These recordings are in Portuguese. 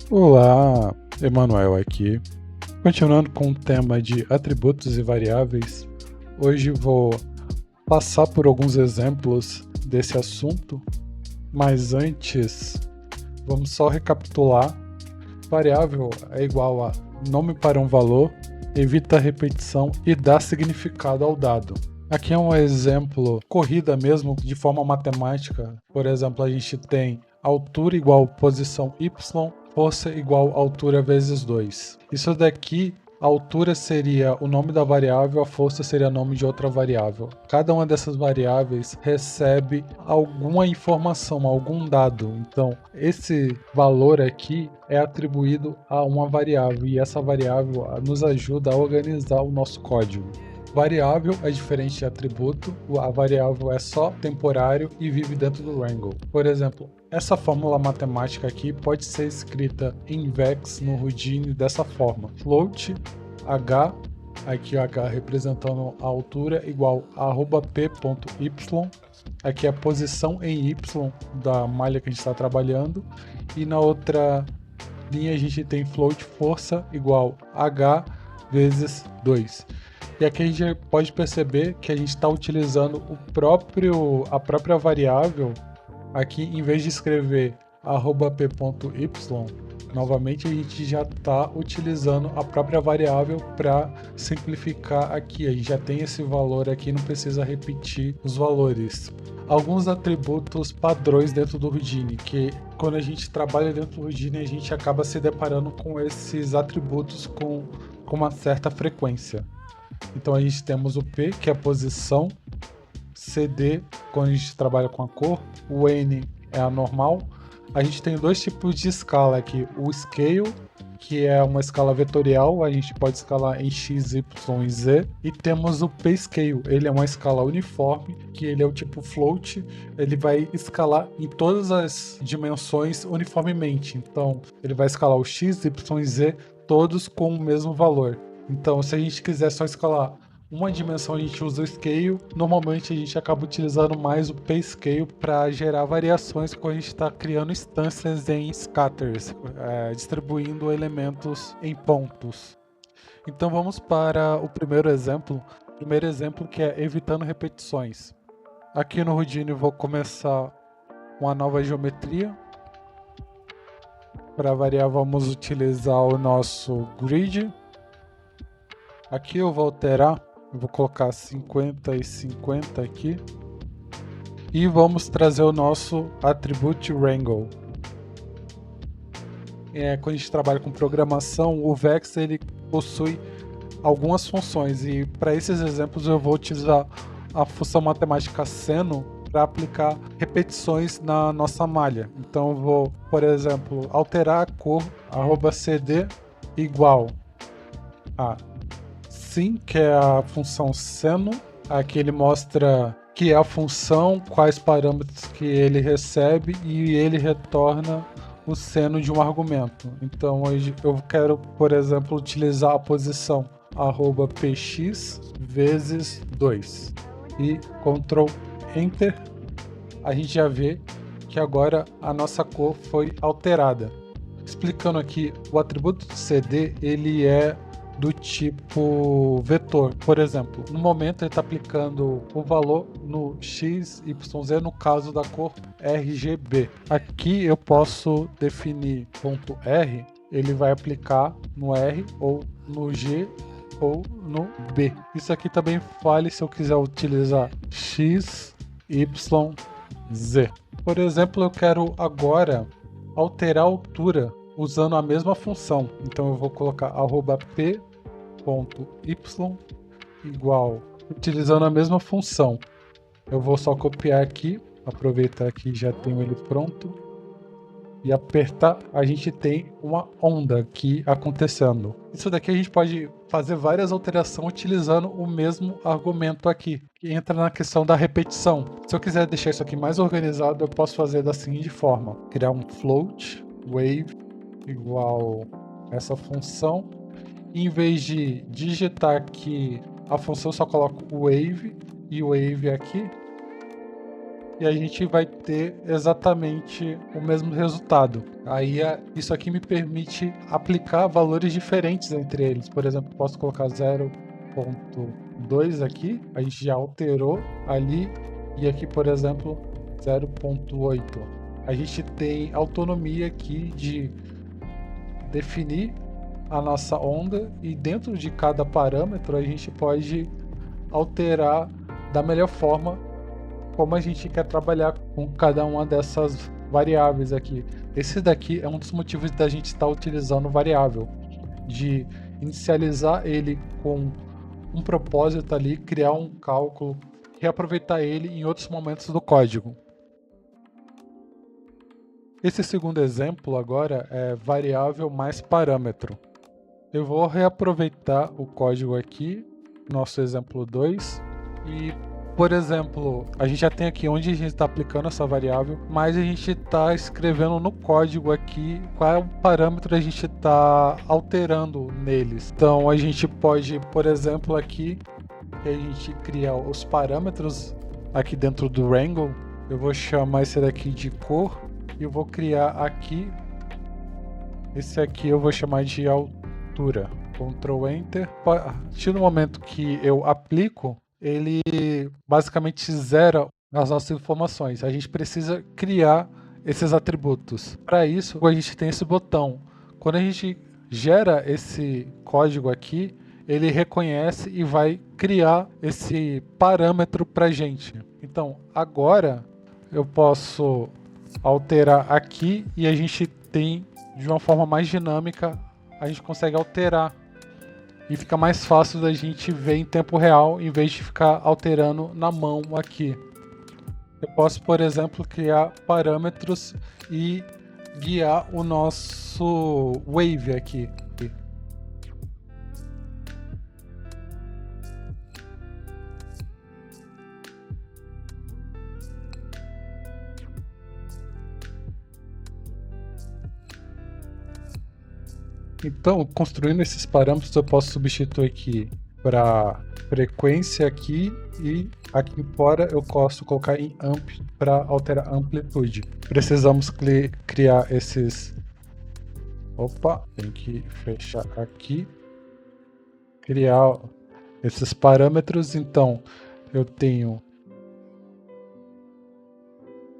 Olá, Emanuel aqui. Continuando com o tema de atributos e variáveis, hoje vou passar por alguns exemplos desse assunto, mas antes vamos só recapitular. Variável é igual a nome para um valor, evita repetição e dá significado ao dado. Aqui é um exemplo corrida mesmo, de forma matemática. Por exemplo, a gente tem altura igual posição y, força igual altura vezes 2. Isso daqui, a altura seria o nome da variável, a força seria o nome de outra variável. Cada uma dessas variáveis recebe alguma informação, algum dado. Então, esse valor aqui é atribuído a uma variável e essa variável nos ajuda a organizar o nosso código. Variável é diferente de atributo, a variável é só temporário e vive dentro do Wrangle. Por exemplo, essa fórmula matemática aqui pode ser escrita em VEX no Houdini dessa forma: float h, aqui o h representando a altura, igual a @p.y, aqui é a posição em y da malha que a gente está trabalhando, e na outra linha a gente tem float força igual h vezes 2. E aqui a gente pode perceber que a gente está utilizando a própria variável. Aqui, em vez de escrever @p.y, novamente a gente já está utilizando a própria variável para simplificar aqui. A gente já tem esse valor aqui, não precisa repetir os valores. Alguns atributos padrões dentro do Houdini, que quando a gente trabalha dentro do Houdini, a gente acaba se deparando com esses atributos com uma certa frequência. Então a gente temos o P, que é a posição, CD, quando a gente trabalha com a cor, o N é a normal. A gente tem dois tipos de escala aqui: o Scale, que é uma escala vetorial, a gente pode escalar em X, Y e Z, e temos o P-Scale, ele é uma escala uniforme, que ele é o tipo float, ele vai escalar em todas as dimensões uniformemente, então ele vai escalar o X, Y e Z todos com o mesmo valor. Então, se a gente quiser só escalar uma dimensão, a gente usa o Scale. Normalmente a gente acaba utilizando mais o P-Scale para gerar variações quando a gente está criando instâncias em scatters, distribuindo elementos em pontos. Então vamos para o primeiro exemplo. O primeiro exemplo, que é evitando repetições. Aqui no Houdini vou começar uma nova geometria. Para variar, vamos utilizar o nosso grid. Aqui eu vou alterar, eu vou colocar 50 e 50 aqui. E vamos trazer o nosso Attribute Wrangle. Quando a gente trabalha com programação, o VEX ele possui algumas funções. E para esses exemplos eu vou utilizar a função matemática seno para aplicar repetições na nossa malha. Então eu vou, por exemplo, alterar a cor @cd igual a sim, que é a função seno. Aqui ele mostra que é a função, quais parâmetros que ele recebe, e ele retorna o seno de um argumento. Então hoje eu quero, por exemplo, utilizar a posição @px vezes 2 e Ctrl Enter. A gente já vê que agora a nossa cor foi alterada. Explicando aqui, o atributo do CD ele é do tipo vetor. Por exemplo, no momento ele está aplicando o valor no X, Y, Z, no caso da cor RGB. Aqui eu posso definir ponto R, ele vai aplicar no R ou no G ou no B. Isso aqui também vale se eu quiser utilizar X, Y, Z. Por exemplo, eu quero agora alterar a altura usando a mesma função. Então eu vou colocar @p.y igual, utilizando a mesma função. Eu vou só copiar aqui, aproveitar que já tenho ele pronto, e apertar, a gente tem uma onda aqui acontecendo. Isso daqui a gente pode fazer várias alterações utilizando o mesmo argumento aqui, que entra na questão da repetição. Se eu quiser deixar isso aqui mais organizado, eu posso fazer da seguinte forma: criar um float wave igual essa função. Em vez de digitar aqui a função, eu só coloco wave e o wave aqui. e a gente vai ter exatamente o mesmo resultado. Aí isso aqui me permite aplicar valores diferentes entre eles. Por exemplo, posso colocar 0.2 aqui, a gente já alterou ali, e aqui, por exemplo, 0.8. A gente tem autonomia aqui de definir a nossa onda, e dentro de cada parâmetro a gente pode alterar da melhor forma como a gente quer trabalhar com cada uma dessas variáveis aqui. Esse daqui é um dos motivos da gente estar utilizando variável, de inicializar ele com um propósito ali, criar um cálculo, reaproveitar ele em outros momentos do código. Esse segundo exemplo agora é variável mais parâmetro. Eu vou reaproveitar o código aqui, nosso exemplo 2, e, por exemplo, a gente já tem aqui onde a gente está aplicando essa variável, mas a gente está escrevendo no código aqui qual é o parâmetro que a gente está alterando neles. Então a gente pode, por exemplo, aqui, a gente criar os parâmetros aqui dentro do Wrangle. Eu vou chamar esse daqui de cor e eu vou criar aqui, esse aqui eu vou chamar de altura. Ctrl Enter. A partir do momento que eu aplico, ele basicamente zera as nossas informações. A gente precisa criar esses atributos. Para isso, a gente tem esse botão. Quando a gente gera esse código aqui, ele reconhece e vai criar esse parâmetro para a gente. Então, agora eu posso alterar aqui e a gente tem, de uma forma mais dinâmica, a gente consegue alterar. E fica mais fácil da gente ver em tempo real, em vez de ficar alterando na mão aqui. Eu posso, por exemplo, criar parâmetros e guiar o nosso wave aqui. Então, construindo esses parâmetros, eu posso substituir aqui para frequência aqui, e aqui fora eu posso colocar em amp para alterar a amplitude. Precisamos criar esses... Opa, tem que fechar aqui. Criar esses parâmetros. Então, eu tenho...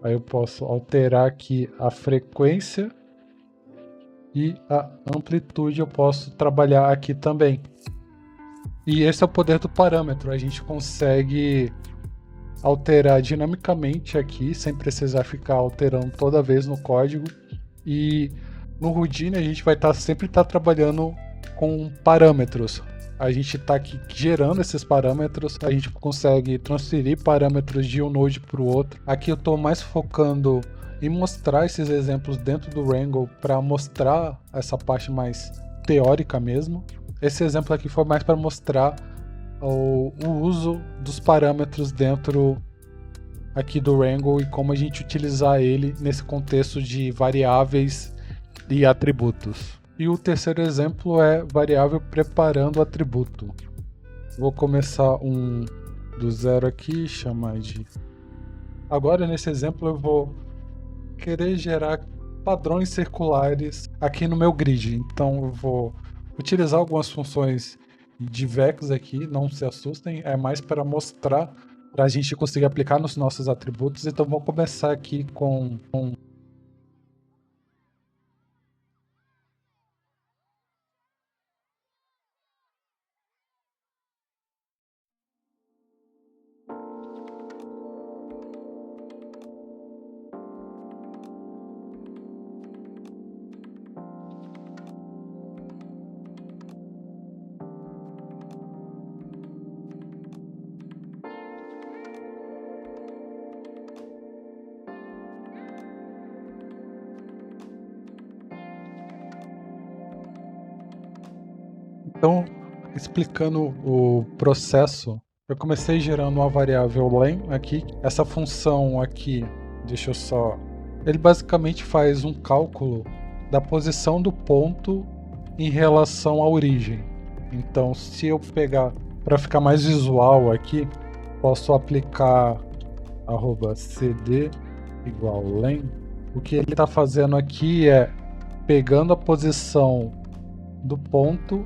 Aí eu posso alterar aqui a frequência. E a amplitude eu posso trabalhar aqui também. E esse é o poder do parâmetro. A gente consegue alterar dinamicamente aqui, sem precisar ficar alterando toda vez no código. E no Houdini a gente vai sempre estar trabalhando com parâmetros. A gente está aqui gerando esses parâmetros, a gente consegue transferir parâmetros de um node para o outro. Aqui eu estou mais focando em mostrar esses exemplos dentro do Wrangle para mostrar essa parte mais teórica mesmo. Esse exemplo aqui foi mais para mostrar o uso dos parâmetros dentro aqui do Wrangle e como a gente utilizar ele nesse contexto de variáveis e atributos. E o terceiro exemplo é variável preparando atributo. Vou começar do zero aqui, chamar de... Agora nesse exemplo eu vou querer gerar padrões circulares aqui no meu grid. Então eu vou utilizar algumas funções de Vex aqui, não se assustem, é mais para mostrar, para a gente conseguir aplicar nos nossos atributos. Então vou começar aqui com Então, explicando o processo, eu comecei gerando uma variável len aqui. Essa função aqui, deixa eu só... Ele basicamente faz um cálculo da posição do ponto em relação à origem. Então, se eu pegar, para ficar mais visual aqui, posso aplicar cd igual len, o que ele está fazendo aqui é pegando a posição do ponto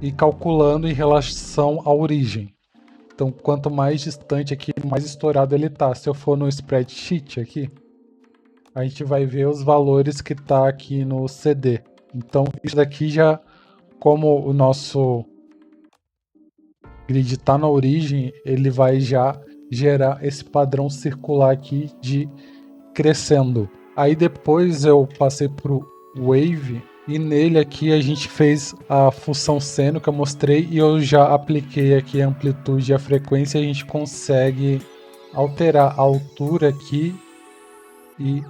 e calculando em relação à origem. Então, quanto mais distante aqui, mais estourado ele está. Se eu for no spreadsheet aqui, a gente vai ver os valores que está aqui no CD. Então, isso daqui já, como o nosso grid está na origem, ele vai já gerar esse padrão circular aqui de crescendo. Aí depois eu passei para o Wave, e nele aqui a gente fez a função seno que eu mostrei, e eu já apliquei aqui a amplitude e a frequência, e a gente consegue alterar a altura aqui e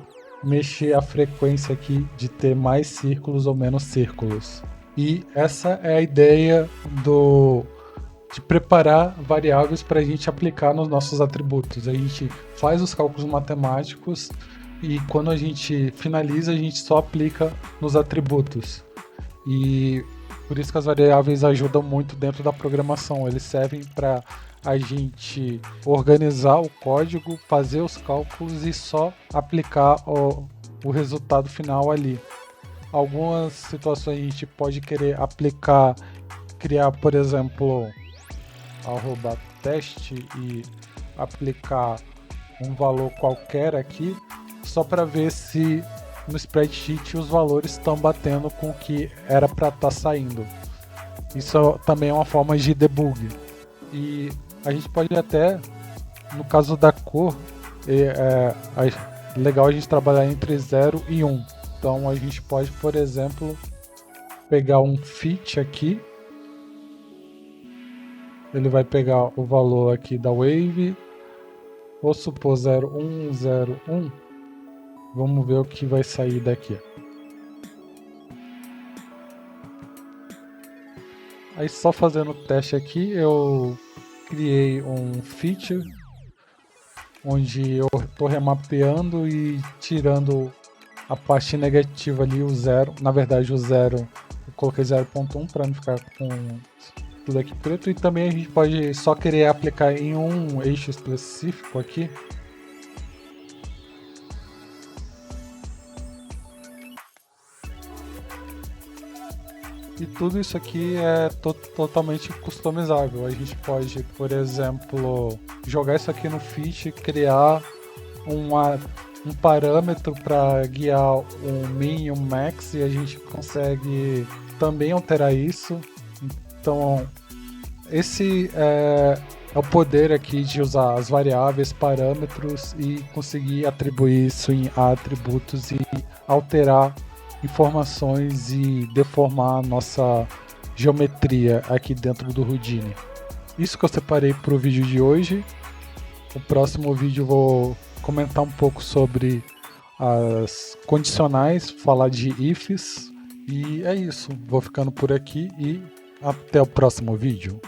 mexer a frequência aqui de ter mais círculos ou menos círculos. E essa é a ideia de preparar variáveis para a gente aplicar nos nossos atributos. A gente faz os cálculos matemáticos e quando a gente finaliza, a gente só aplica nos atributos. E por isso que as variáveis ajudam muito dentro da programação. Eles servem para a gente organizar o código, fazer os cálculos e só aplicar o resultado final ali. Algumas situações a gente pode querer aplicar, criar, por exemplo, @teste e aplicar um valor qualquer aqui, só para ver se no spreadsheet os valores estão batendo com o que era para estar saindo. Isso também é uma forma de debug. E a gente pode até, no caso da cor, legal a gente trabalhar entre 0 e 1. Então a gente pode, por exemplo, pegar um fit aqui. Ele vai pegar o valor aqui da wave. Vou supor 0101. Vamos ver o que vai sair daqui. Aí só fazendo o teste aqui, eu criei um feature onde eu estou remapeando e tirando a parte negativa ali, o 0. Na verdade o 0, eu coloquei 0.1 para não ficar com tudo aqui preto. E também a gente pode só querer aplicar em um eixo específico aqui. E tudo isso aqui é totalmente customizável. A gente pode, por exemplo, jogar isso aqui no fit e criar um parâmetro para guiar o min e o max, e a gente consegue também alterar isso. Então, esse é o poder aqui de usar as variáveis, parâmetros e conseguir atribuir isso em atributos e alterar informações e deformar a nossa geometria aqui dentro do Houdini. Isso que eu separei para o vídeo de hoje. No próximo vídeo eu vou comentar um pouco sobre as condicionais, falar de ifs, e é isso. Vou ficando por aqui e até o próximo vídeo.